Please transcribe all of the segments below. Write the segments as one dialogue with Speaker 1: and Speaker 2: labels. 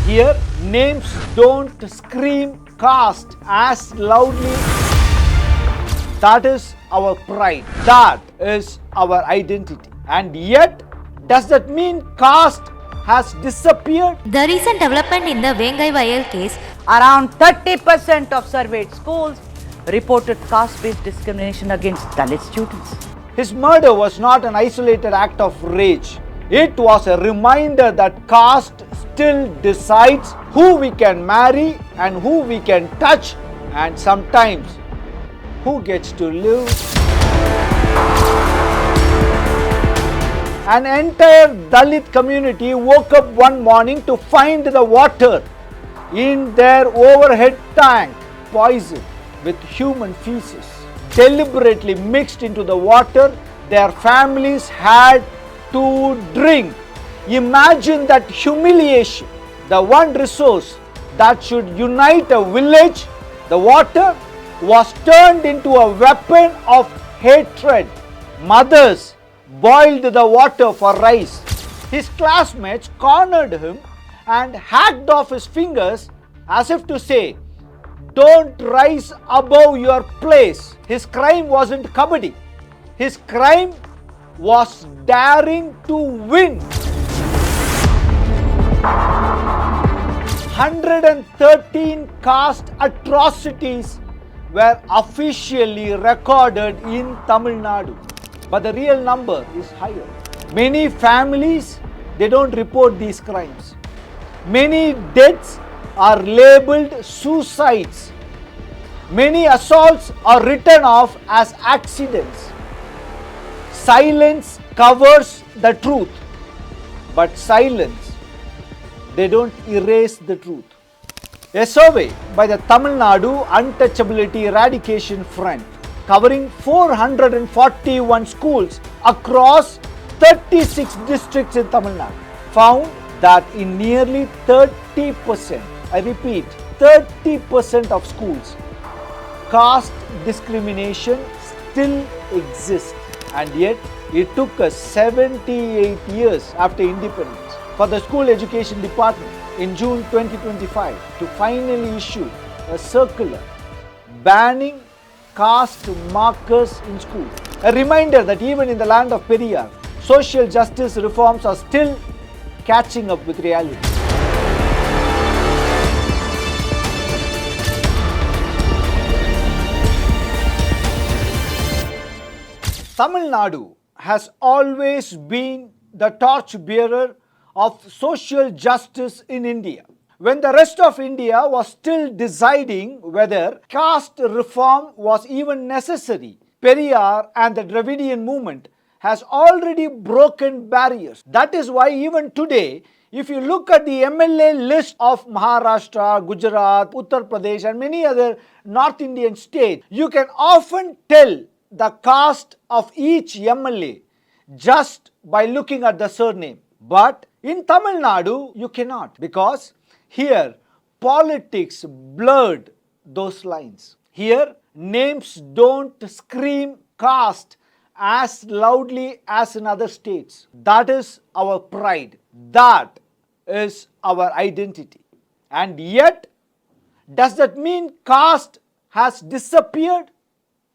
Speaker 1: Here, names don't scream caste as loudly. That is our pride. That is our identity. And yet, does that mean caste has disappeared?
Speaker 2: The recent development in the Vengavayal case,
Speaker 3: around 30% of surveyed schools reported caste-based discrimination against Dalit students.
Speaker 1: His murder was not an isolated act of rage. It was a reminder that caste still decides who we can marry and who we can touch, and sometimes who gets to live. An entire Dalit community woke up one morning to find the water in their overhead tank poisoned with human feces, deliberately mixed into the water their families had to drink. Imagine that humiliation. The one resource that should unite a village, the water, was turned into a weapon of hatred. Mothers boiled the water for rice. His classmates cornered him and hacked off his fingers as if to say, "Don't rise above your place." His crime wasn't kabaddi. His crime was daring to win. 113 caste atrocities were officially recorded in Tamil Nadu. But the real number is higher. Many families, they don't report these crimes. Many deaths are labeled suicides. Many assaults are written off as accidents. Silence covers the truth, but silence, they don't erase the truth. A survey by the Tamil Nadu Untouchability Eradication Front, covering 441 schools across 36 districts in Tamil Nadu, found that in nearly 30%, I repeat, 30% of schools, caste discrimination still exists. And yet, it took us 78 years after independence for the School Education Department in June 2025 to finally issue a circular banning caste markers in schools. A reminder that even in the land of Periyar, social justice reforms are still catching up with reality. Tamil Nadu has always been the torchbearer of social justice in India. When the rest of India was still deciding whether caste reform was even necessary, Periyar and the Dravidian movement has already broken barriers. That is why even today, if you look at the MLA list of Maharashtra, Gujarat, Uttar Pradesh and many other North Indian states, you can often tell the caste of each MLA just by looking at the surname. But in Tamil Nadu, you cannot, because here politics blurred those lines. Here names don't scream caste as loudly as in other states. That is our pride. That is our identity. And yet, does that mean caste has disappeared?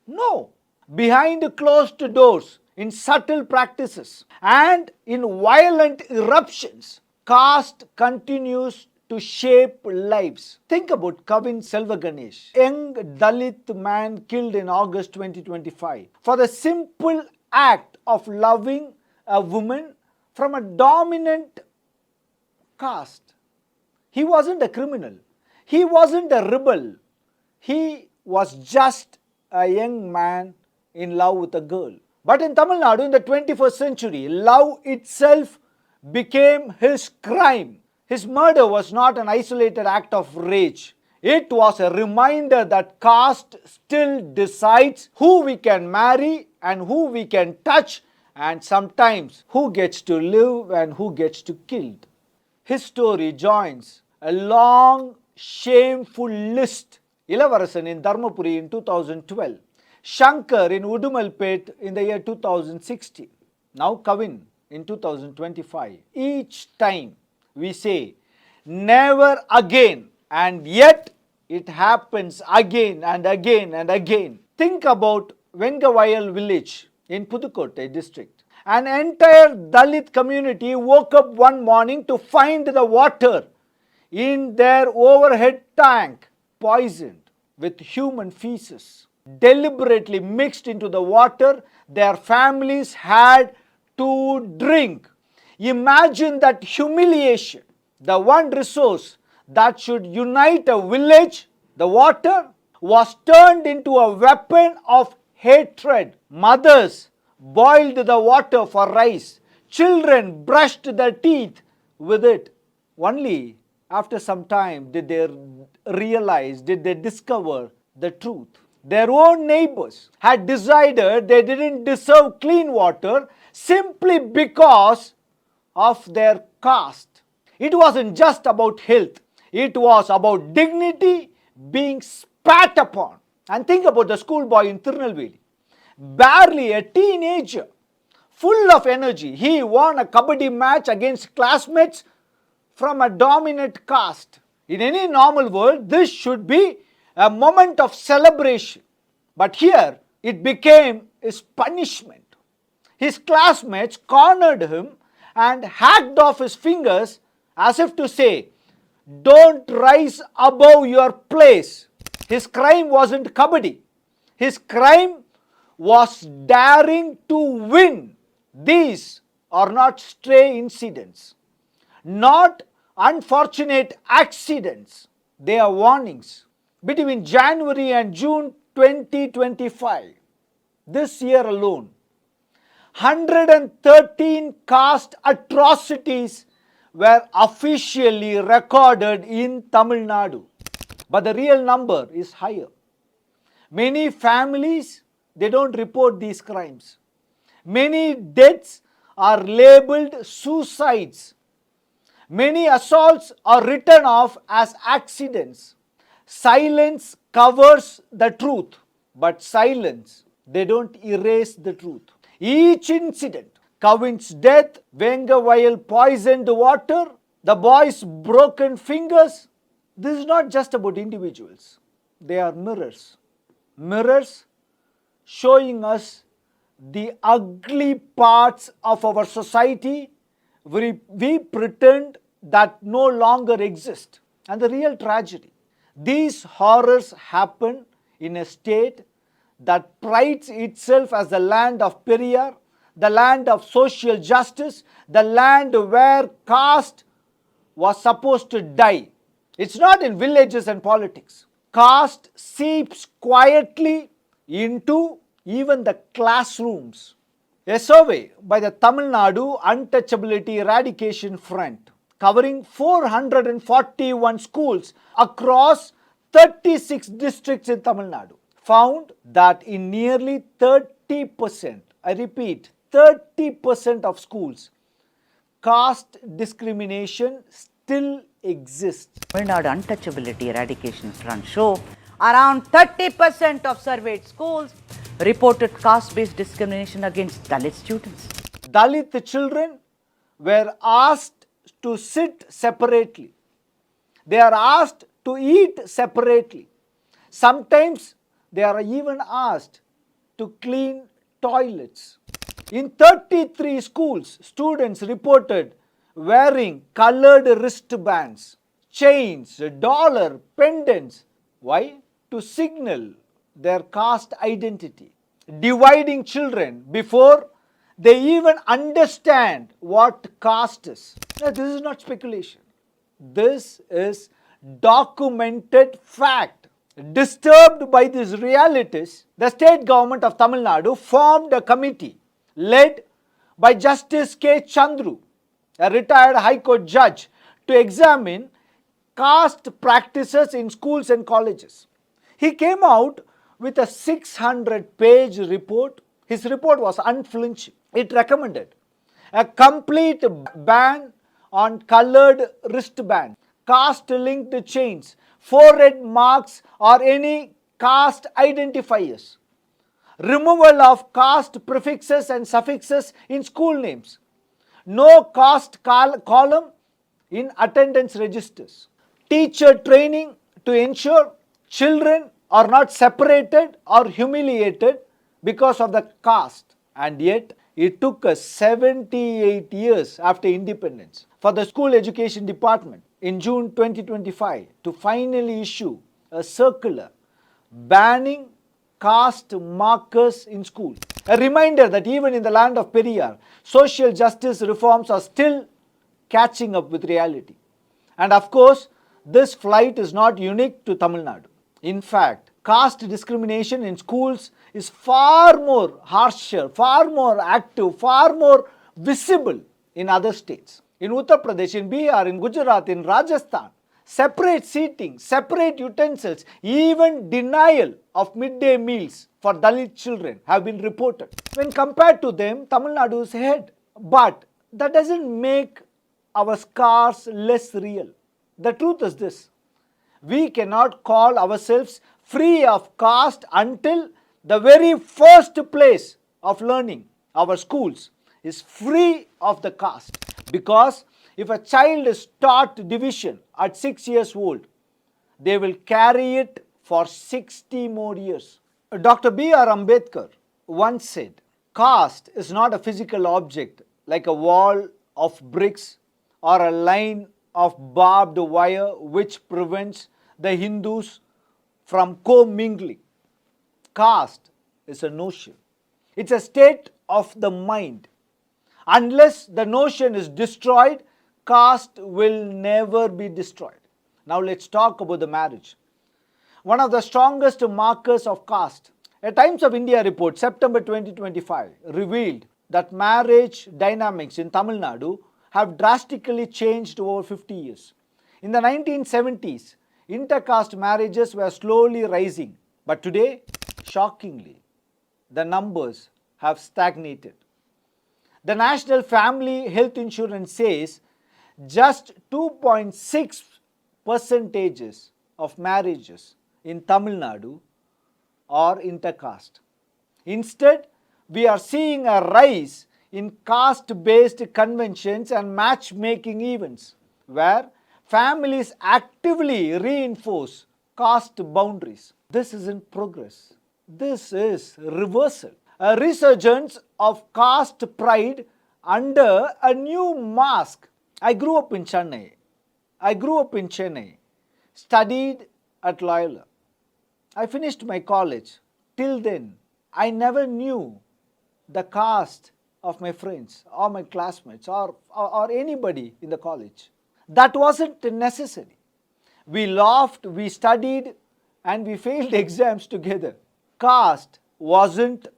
Speaker 1: No. Behind closed doors, in subtle practices and in violent eruptions, caste continues to shape lives. Think about Kavin Selvaganesh, young Dalit man killed in August 2025 for the simple act of loving a woman from a dominant caste. He wasn't a criminal. He wasn't a rebel. He was just a young man in love with a girl. But in Tamil Nadu in the 21st century, love itself became his crime. His murder was not an isolated act of rage. It was a reminder that caste still decides who we can marry and who we can touch, and sometimes who gets to live and who gets to killed. His story joins a long, shameful list. Ilavarasan in Dharmapuri in 2012. Shankar in Udumalpet in the year 2016. Now Kavin in 2025. Each time we say never again. And yet, it happens again and again and again. Think about Vengavayal village in Pudukkottai district. An entire Dalit community woke up one morning to find the water in their overhead tank poisoned with human feces, deliberately mixed into the water their families had to drink. Imagine that humiliation. The one resource that should unite a village, the water, was turned into a weapon of hatred. Mothers boiled the water for rice. Children brushed their teeth with it. Only after some time did they realize, did they discover the truth. Their own neighbors had decided they didn't deserve clean water simply because of their caste. It wasn't just about health. It was about dignity being spat upon. And think about the schoolboy in Tirunelveli. Barely a teenager, full of energy. He won a kabaddi match against classmates from a dominant caste. In any normal world, this should be a moment of celebration. But here, it became his punishment. His classmates cornered him and hacked off his fingers as if to say, don't rise above your place. His crime wasn't kabaddi. His crime was daring to win. These are not stray incidents, not unfortunate accidents. They are warnings. Between January and June 2025, this year alone, 113 caste atrocities were officially recorded in Tamil Nadu. But the real number is higher. Many families, they don't report these crimes. Many deaths are labeled suicides. Many assaults are written off as accidents. Silence covers the truth, but silence, they don't erase the truth. Each incident, Kavin's death, Vengavayal poisoned water, the boy's broken fingers, this is not just about individuals. They are mirrors. Mirrors showing us the ugly parts of our society. We pretend that no longer exist. And the real tragedy, these horrors happen in a state that prides itself as the land of Periyar, the land of social justice, the land where caste was supposed to die. It's not in villages and politics. Caste seeps quietly into even the classrooms. A survey by the Tamil Nadu Untouchability Eradication Front, covering 441 schools across 36 districts in Tamil Nadu, found that in nearly 30%, I repeat, 30% of schools, caste discrimination still exists.
Speaker 3: Tamil Nadu Untouchability Eradication Front show around 30% of surveyed schools reported caste-based discrimination against Dalit students.
Speaker 1: Dalit children were asked to sit separately. They are asked to eat separately. Sometimes they are even asked to clean toilets. In 33 schools, students reported wearing colored wristbands, chains, dollar, pendants. Why? To signal their caste identity, dividing children before they even understand what caste is. Now, this is not speculation. This is documented fact. Disturbed by these realities, the state government of Tamil Nadu formed a committee led by Justice K. Chandru, a retired High Court judge, to examine caste practices in schools and colleges. He came out with a 600-page report. His report was unflinching. It recommended a complete ban on colored wristbands, caste-linked chains, forehead marks or any caste identifiers, removal of caste prefixes and suffixes in school names, no caste column in attendance registers, teacher training to ensure children are not separated or humiliated because of the caste. And yet, it took us 78 years after independence for the School Education Department in June 2025 to finally issue a circular banning caste markers in school. A reminder that even in the land of Periyar, social justice reforms are still catching up with reality. And of course, this flight is not unique to Tamil Nadu. In fact, caste discrimination in schools is far more harsher, far more active, far more visible in other states. In Uttar Pradesh, in Bihar, in Gujarat, in Rajasthan, separate seating, separate utensils, even denial of midday meals for Dalit children have been reported. When compared to them, Tamil Nadu is ahead. But that doesn't make our scars less real. The truth is this: we cannot call ourselves free of caste until the very first place of learning, our schools, is free of the caste. Because if a child is taught division at 6 years old, they will carry it for 60 more years. Dr. Periyar and Ambedkar once said, caste is not a physical object like a wall of bricks or a line of barbed wire which prevents the Hindus from commingling. Caste is a notion. It's a state of the mind. Unless the notion is destroyed, caste will never be destroyed. Now let's talk about the marriage. One of the strongest markers of caste. A Times of India report, September 2025, revealed that marriage dynamics in Tamil Nadu have drastically changed over 50 years. In the 1970s, intercaste marriages were slowly rising, but today, shockingly, the numbers have stagnated. The National Family Health Insurance says just 2.6 percentages of marriages in Tamil Nadu are intercaste. Instead, we are seeing a rise in caste-based conventions and matchmaking events where families actively reinforce caste boundaries. This isn't progress. This is reversal. A resurgence of caste pride under a new mask. I grew up in Chennai, studied at Loyola. I finished my college. Till then, I never knew the caste of my friends or my classmates or anybody in the college. That wasn't necessary. We laughed, we studied, and we failed exams together. Caste wasn't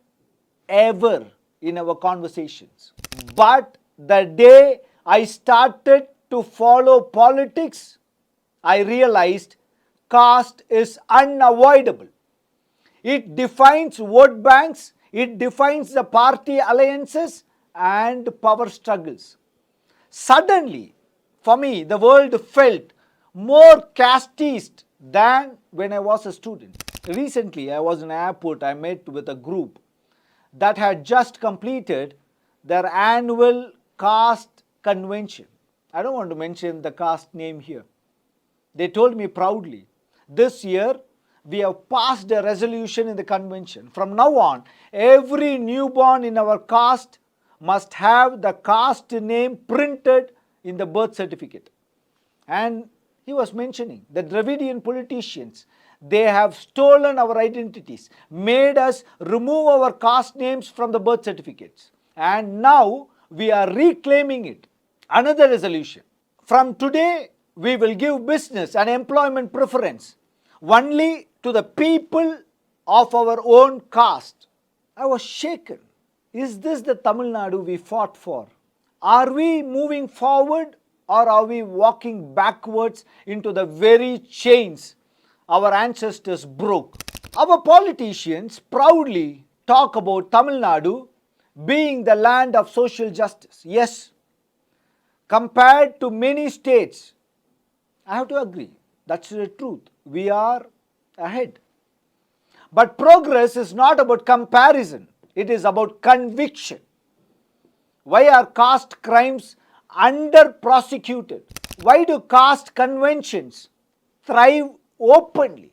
Speaker 1: ever in our conversations. But the day I started to follow politics, I realized caste is unavoidable. It defines vote banks, it defines the party alliances and power struggles. Suddenly, for me, the world felt more casteist than when I was a student. Recently, I was in an airport. I met with a group that had just completed their annual caste convention. I don't want to mention the caste name here. They told me proudly, this year we have passed a resolution in the convention. From now on, every newborn in our caste must have the caste name printed in the birth certificate. And he was mentioning the Dravidian politicians, they have stolen our identities, made us remove our caste names from the birth certificates. And now we are reclaiming it. Another resolution. From today, we will give business and employment preference only to the people of our own caste. I was shaken. Is this the Tamil Nadu we fought for? Are we moving forward or are we walking backwards into the very chains our ancestors broke? Our politicians proudly talk about Tamil Nadu being the land of social justice. Yes, compared to many states, I have to agree, that's the truth. We are ahead. But progress is not about comparison, it is about conviction. Why are caste crimes under prosecuted? Why do caste conventions thrive openly?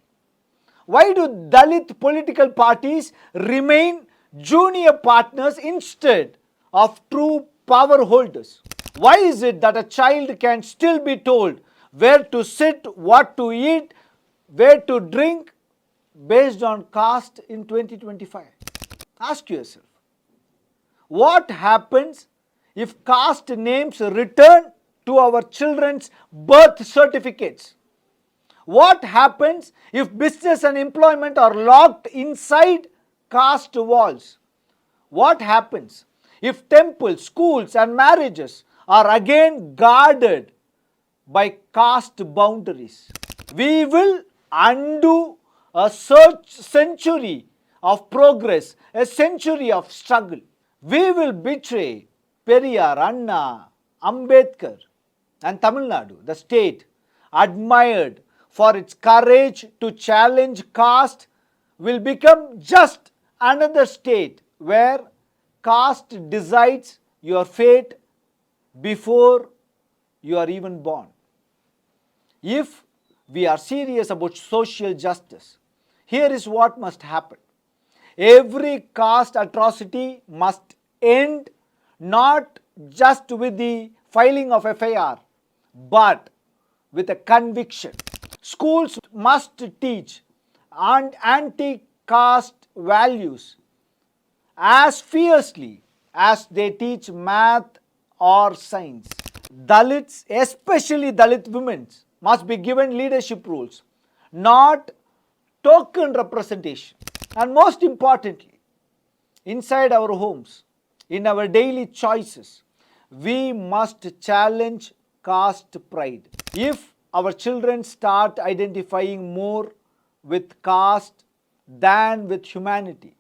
Speaker 1: Why do Dalit political parties remain junior partners instead of true power holders? Why is it that a child can still be told where to sit, what to eat, where to drink based on caste in 2025? Ask yourself, what happens if caste names return to our children's birth certificates? What happens if business and employment are locked inside caste walls? What happens if temples, schools and marriages are again guarded by caste boundaries? We will undo a century of progress, a century of struggle. We will betray Periyar, Anna, Ambedkar and Tamil Nadu, the state admired for its courage to challenge caste, will become just another state where caste decides your fate before you are even born. If we are serious about social justice, here is what must happen. Every caste atrocity must end not just with the filing of FIR, but with a conviction. Schools must teach anti-caste values as fiercely as they teach math or science. Dalits, especially Dalit women, must be given leadership roles, not token representation. And most importantly, inside our homes, in our daily choices, we must challenge caste pride. If our children start identifying more with caste than with humanity,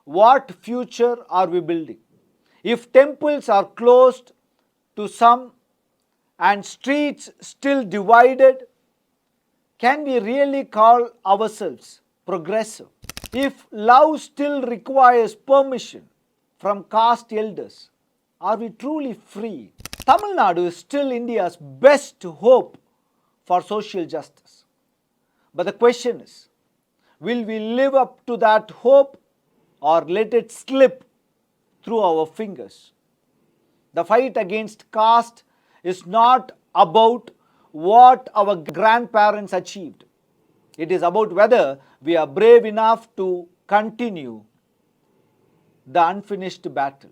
Speaker 1: what future are we building? If temples are closed to some and streets still divided, can we really call ourselves progressive? If love still requires permission from caste elders, are we truly free? Tamil Nadu is still India's best hope for social justice. But the question is, will we live up to that hope or let it slip through our fingers? The fight against caste is not about what our grandparents achieved. It is about whether we are brave enough to continue the unfinished battle.